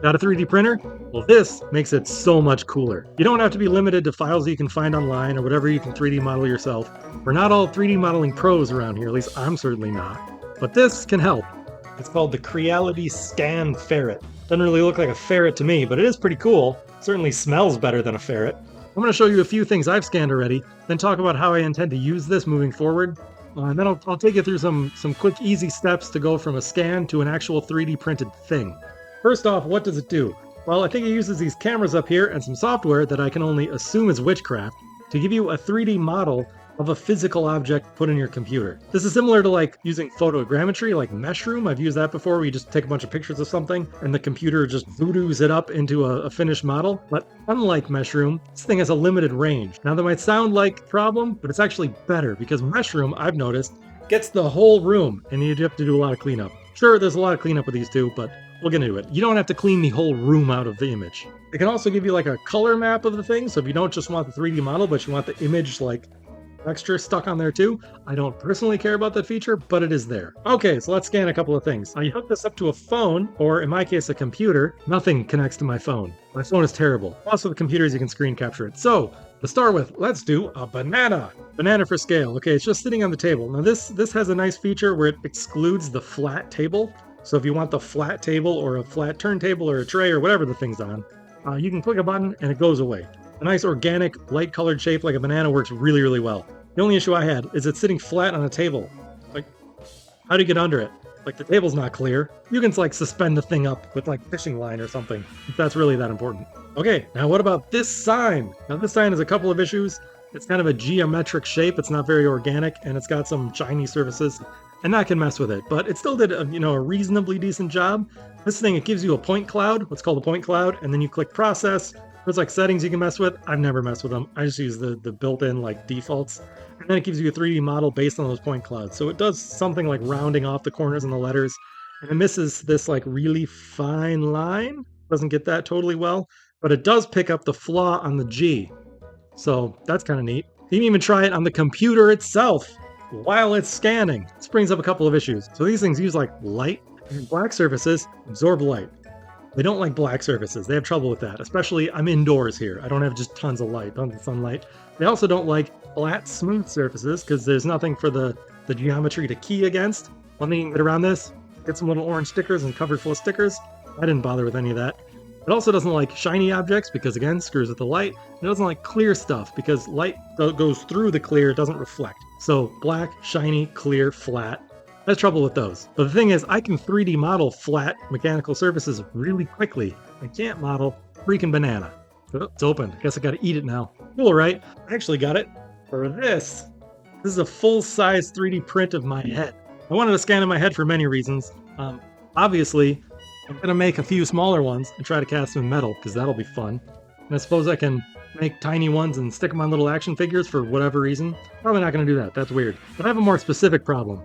Got a 3D printer? Well, this makes it so much cooler. You don't have to be limited to files that you can find online or whatever you can 3D model yourself. We're not all 3D modeling pros around here, at least I'm certainly not. But this can help. It's called the Creality Scan Ferret. Doesn't really look like a ferret to me, but it is pretty cool. Certainly smells better than a ferret. I'm going to show you a few things I've scanned already, then talk about how I intend to use this moving forward. And then I'll take you through some quick, easy steps to go from a scan to an actual 3D printed thing. First off, what does it do? Well, I think it uses these cameras up here and some software that I can only assume is witchcraft to give you a 3D model of a physical object put in your computer. This is similar to like using photogrammetry, like Mushroom. I've used that before, where you just take a bunch of pictures of something and the computer just voodoos it up into a finished model. But unlike Mushroom, this thing has a limited range. Now that might sound like a problem, but it's actually better because Mushroom, I've noticed, gets the whole room and you have to do a lot of cleanup. Sure, there's a lot of cleanup with these two, but we'll get into it. You don't have to clean the whole room out of the image. It can also give you like a color map of the thing, so if you don't just want the 3D model, but you want the image like texture stuck on there too. I don't personally care about that feature, but it is there. Okay, so let's scan a couple of things. Now you hook this up to a phone, or in my case, a computer. Nothing connects to my phone. My phone is terrible. Also, the computers, you can screen capture it. So, to start with, let's do a banana. Banana for scale. Okay, it's just sitting on the table. Now this has a nice feature where it excludes the flat table. So if you want the flat table or a flat turntable or a tray or whatever the thing's on, you can click a button and it goes away. A nice organic, light colored shape like a banana works really, really well. The only issue I had is it's sitting flat on a table. Like, how do you get under it? Like, the table's not clear. You can like suspend the thing up with like fishing line or something, if that's really that important. Okay, now what about this sign? Now this sign has a couple of issues. It's kind of a geometric shape. It's not very organic, and it's got some shiny surfaces, and that can mess with it. But it still did a reasonably decent job. This thing, it gives you a point cloud, what's called a point cloud, and then you click process. There's like settings you can mess with. I've never messed with them. I just use the built-in like defaults. And then it gives you a 3D model based on those point clouds. So it does something like rounding off the corners and the letters. And it misses this like really fine line. Doesn't get that totally well. But it does pick up the flaw on the G. So that's kind of neat. You can even try it on the computer itself while it's scanning. This brings up a couple of issues. So these things use like light, and black surfaces absorb light. They don't like black surfaces. They have trouble with that. Especially, I'm indoors here. I don't have just tons of light, tons of sunlight. They also don't like flat, smooth surfaces because there's nothing for the geometry to key against. One thing you can get around this, get some little orange stickers and covered full of stickers. I didn't bother with any of that. It also doesn't like shiny objects because, again, screws with the light. It doesn't like clear stuff because light goes through the clear, it doesn't reflect. So black, shiny, clear, flat. Has trouble with those. But the thing is, I can 3D model flat mechanical surfaces really quickly. I can't model freaking banana. Oh, it's open. I guess I gotta eat it now. Cool, right? I actually got it for this. This is a full-size 3D print of my head. I wanted to scan in my head for many reasons. Obviously, I'm gonna make a few smaller ones and try to cast them in metal, because that'll be fun. And I suppose I can make tiny ones and stick them on little action figures for whatever reason. Probably not gonna do that. That's weird. But I have a more specific problem.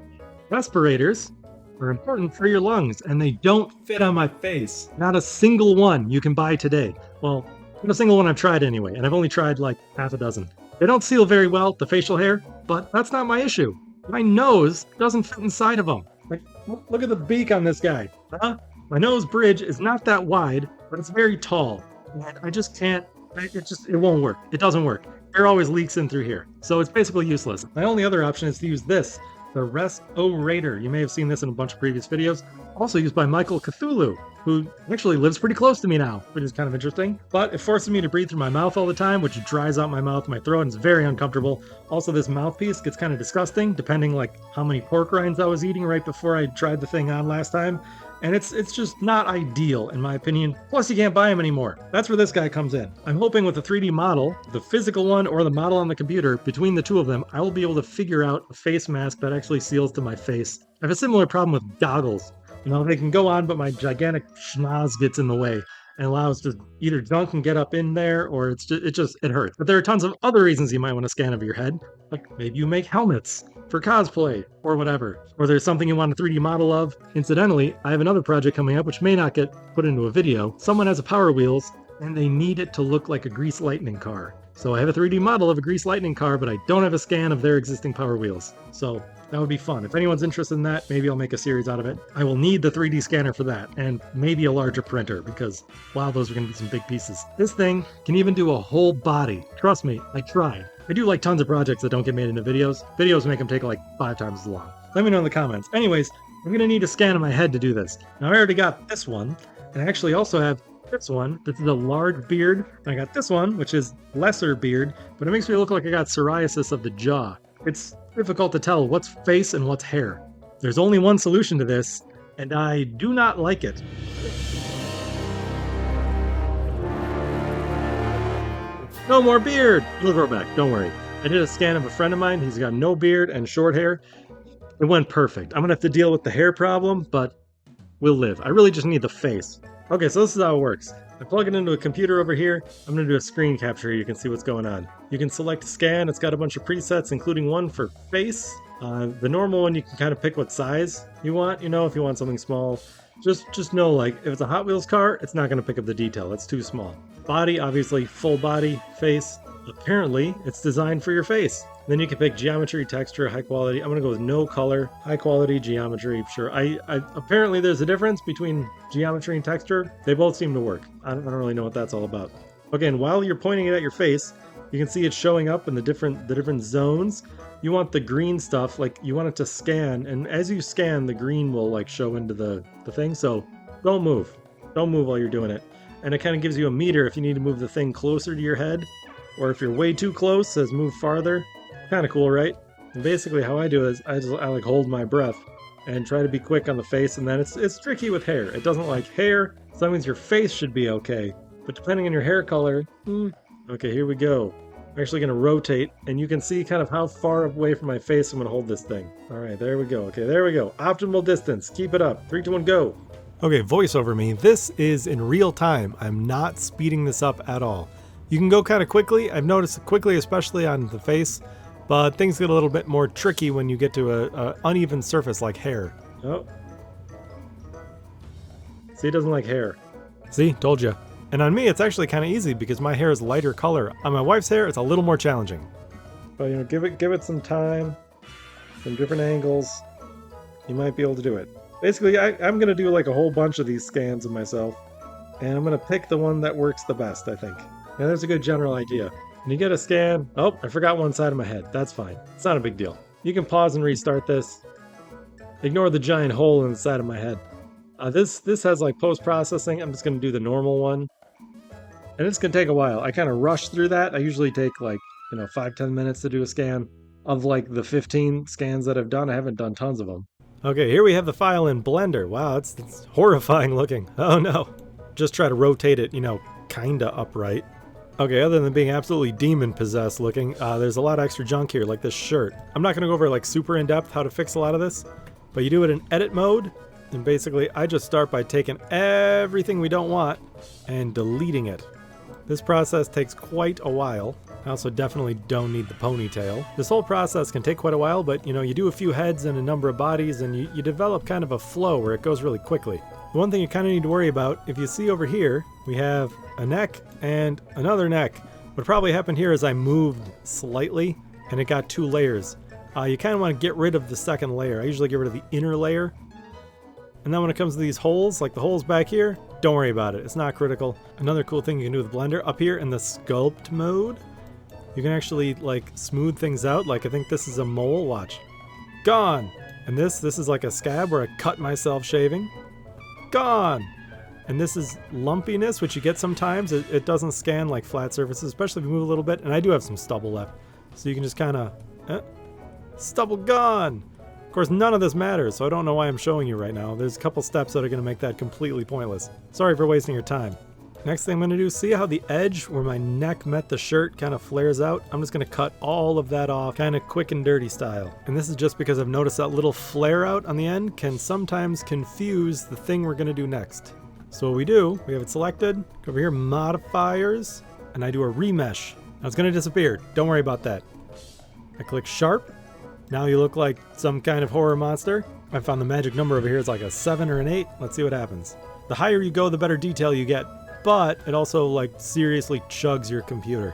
Respirators are important for your lungs, and they don't fit on my face. Not a single one you can buy today. Well, not a single one I've tried anyway, and I've only tried like half a dozen. They don't seal very well, the facial hair, but that's not my issue. My nose doesn't fit inside of them. Like, look at the beak on this guy. Huh? My nose bridge is not that wide, but it's very tall. And I just can't, it won't work. It doesn't work. Air always leaks in through here. So it's basically useless. My only other option is to use this. The Restorator. You may have seen this in a bunch of previous videos. Also used by Michael Cthulhu, who actually lives pretty close to me now, which is kind of interesting. But it forces me to breathe through my mouth all the time, which dries out my mouth, my throat, and it's very uncomfortable. Also, this mouthpiece gets kind of disgusting, depending like how many pork rinds I was eating right before I tried the thing on last time. And it's just not ideal, in my opinion. Plus, you can't buy them anymore. That's where this guy comes in. I'm hoping with the 3D model, the physical one or the model on the computer, between the two of them, I will be able to figure out a face mask that actually seals to my face. I have a similar problem with goggles. They can go on, but my gigantic schnoz gets in the way and allows to either junk can get up in there, or it hurts. But there are tons of other reasons you might want to scan over your head. Like maybe you make helmets for cosplay or whatever, or there's something you want a 3D model of. Incidentally, I have another project coming up which may not get put into a video. Someone has a Power Wheels and they need it to look like a Grease Lightning car. So I have a 3D model of a Grease Lightning car, but I don't have a scan of their existing Power Wheels. So That would be fun. If anyone's interested in that, maybe I'll make a series out of it. I will need the 3D scanner for that, and maybe a larger printer, because, wow, those are going to be some big pieces. This thing can even do a whole body. Trust me, I tried. I do like tons of projects that don't get made into videos. Videos make them take like 5 times as long. Let me know in the comments. Anyways, I'm going to need a scan of my head to do this. Now, I already got this one, and I actually also have this one. This is a large beard. I got this one, which is lesser beard, but it makes me look like I got psoriasis of the jaw. It's difficult to tell what's face and what's hair. There's only one solution to this, and I do not like it. No more beard! It'll grow back, don't worry. I did a scan of a friend of mine. He's got no beard and short hair. It went perfect. I'm gonna have to deal with the hair problem, but we'll live. I really just need the face. Okay, so this is how it works. I plug it into a computer over here. I'm going to do a screen capture here. You can see what's going on. You can select scan. It's got a bunch of presets, including one for face. The normal one, you can kind of pick what size you want. You know, if you want something small, just know, like, if it's a Hot Wheels car, it's not going to pick up the detail. It's too small. Body, obviously, full body, face. Apparently, it's designed for your face. Then you can pick geometry, texture, high quality. I'm going to go with no color, high quality, geometry. Sure. I apparently there's a difference between geometry and texture. They both seem to work. I don't really know what that's all about. Okay, and while you're pointing it at your face, you can see it showing up in the different zones. You want the green stuff, like you want it to scan, and as you scan, the green will like show into the thing. So don't move. Don't move while you're doing it. And it kind of gives you a meter if you need to move the thing closer to your head, or if you're way too close, it says move farther. Kind of cool, right? And basically how I do it is I like hold my breath and try to be quick on the face, and then it's tricky with hair. It doesn't like hair, so that means your face should be okay. But depending on your hair color, okay, here we go. I'm actually going to rotate, and you can see kind of how far away from my face I'm going to hold this thing. All right, there we go. Okay, there we go. Optimal distance. Keep it up. 3, 2, 1, go. Okay, voice over me. This is in real time. I'm not speeding this up at all. You can go kind of quickly. I've noticed quickly, especially on the face, but things get a little bit more tricky when you get to a uneven surface like hair. Oh. See, it doesn't like hair. See, told you. And on me, it's actually kind of easy because my hair is lighter color. On my wife's hair, it's a little more challenging. But you know, give it some time, some different angles. You might be able to do it. Basically, I'm gonna do like a whole bunch of these scans of myself, and I'm gonna pick the one that works the best, I think. Yeah, there's a good general idea. And you get a scan. Oh, I forgot one side of my head. That's fine. It's not a big deal. You can pause and restart this. Ignore the giant hole in the side of my head. This has like post-processing. I'm just going to do the normal one. And it's going to take a while. I kind of rush through that. I usually take like, 5-10 minutes to do a scan. Of like the 15 scans that I've done, I haven't done tons of them. Okay, here we have the file in Blender. Wow, it's horrifying looking. Oh no. Just try to rotate it, kinda upright. Okay, other than being absolutely demon-possessed looking, there's a lot of extra junk here, like this shirt. I'm not going to go over like super in-depth how to fix a lot of this, but you do it in edit mode, and basically I just start by taking everything we don't want and deleting it. This process takes quite a while. I also definitely don't need the ponytail. This whole process can take quite a while, but you do a few heads and a number of bodies, and you develop kind of a flow where it goes really quickly. The one thing you kind of need to worry about, if you see over here, we have a neck and another neck. What probably happened here is I moved slightly and it got 2 layers. You kind of want to get rid of the second layer. I usually get rid of the inner layer. And then when it comes to these holes, like the holes back here, don't worry about it. It's not critical. Another cool thing you can do with Blender, up here in the sculpt mode, you can actually like smooth things out. Like I think this is a mole, watch. Gone! And this is like a scab where I cut myself shaving. Gone! And this is lumpiness, which you get sometimes. It doesn't scan like flat surfaces, especially if you move a little bit. And I do have some stubble left. So you can just kind of... stubble gone! Of course, none of this matters, so I don't know why I'm showing you right now. There's a couple steps that are going to make that completely pointless. Sorry for wasting your time. Next thing I'm going to do, see how the edge where my neck met the shirt kind of flares out? I'm just going to cut all of that off, kind of quick and dirty style. And this is just because I've noticed that little flare out on the end can sometimes confuse the thing we're going to do next. So what we do, we have it selected, go over here, modifiers, and I do a remesh. Now it's going to disappear. Don't worry about that. I click sharp. Now you look like some kind of horror monster. I found the magic number over here. It's like a 7 or an 8. Let's see what happens. The higher you go, the better detail you get. But it also like seriously chugs your computer.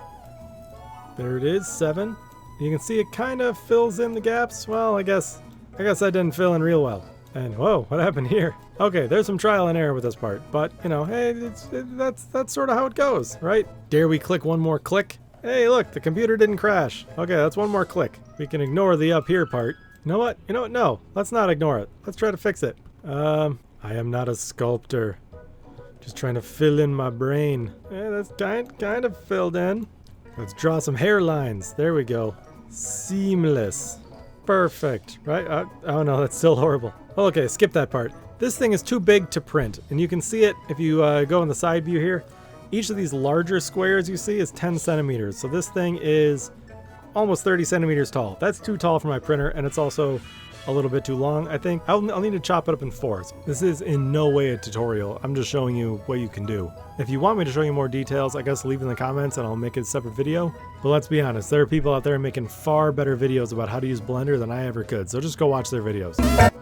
There it is, 7. You can see it kind of fills in the gaps. Well, I guess I guess that didn't fill in real well. And whoa, what happened here? Okay, there's some trial and error with this part, but you know, hey, that's sort of how it goes, right? Dare we click one more click? Hey, look, the computer didn't crash. Okay, that's one more click. We can ignore the up here part. You know what? No, let's not ignore it. Let's try to fix it. I am not a sculptor. Just trying to fill in my brain. Yeah, that's kind of filled in. Let's draw some hairlines. There we go. Seamless. Perfect, right? Oh no, that's still horrible. Okay, skip that part. This thing is too big to print, and you can see it if you go in the side view here. Each of these larger squares you see is 10 centimeters. So this thing is almost 30 centimeters tall. That's too tall for my printer, and it's also a little bit too long. I think I'll need to chop it up in 4s. This is in no way a tutorial. I'm just showing you what you can do. If you want me to show you more details, I guess leave in the comments and I'll make a separate video. But let's be honest, there are people out there making far better videos about how to use Blender than I ever could. So just go watch their videos.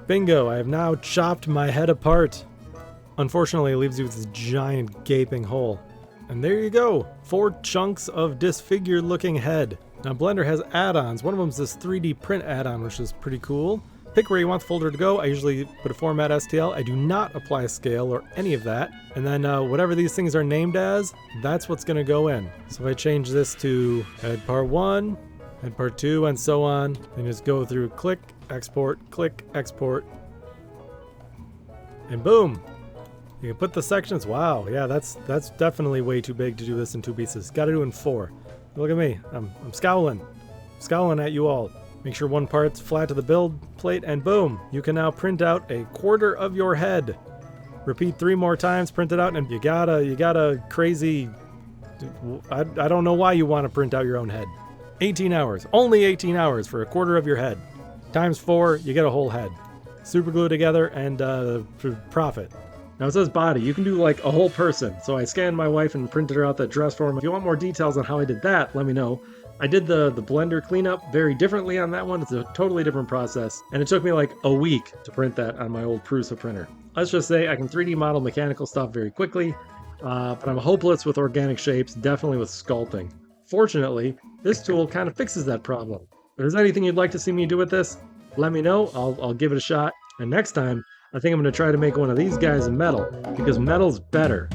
Bingo, I have now chopped my head apart. Unfortunately, it leaves you with this giant gaping hole. And there you go, 4 chunks of disfigured looking head. Now Blender has add-ons. One of them is this 3D print add-on, which is pretty cool. Pick where you want the folder to go. I usually put a format STL. I do not apply a scale or any of that. And then whatever these things are named as, that's what's gonna go in. So if I change this to head part 1, head part 2, and so on, then just go through click, export, and boom. You can put the sections. Wow, yeah, that's definitely way too big to do this in 2 pieces. Gotta do it in 4. Look at me, I'm scowling at you all. Make sure one part's flat to the build plate, and boom, you can now print out a quarter of your head. Repeat 3 more times, print it out, and you got a crazy, I don't know why you want to print out your own head. 18 hours, only 18 hours for a quarter of your head. Times 4, you get a whole head. Super glue together and profit. Now it says body. You can do like a whole person. So I scanned my wife and printed her out that dress for him. If you want more details on how I did that, let me know. I did the Blender cleanup very differently on that one. It's a totally different process. And it took me like a week to print that on my old Prusa printer. Let's just say I can 3D model mechanical stuff very quickly, but I'm hopeless with organic shapes, definitely with sculpting. Fortunately, this tool kind of fixes that problem. If there's anything you'd like to see me do with this, let me know. I'll give it a shot. And next time, I think I'm going to try to make one of these guys in metal, because metal's better.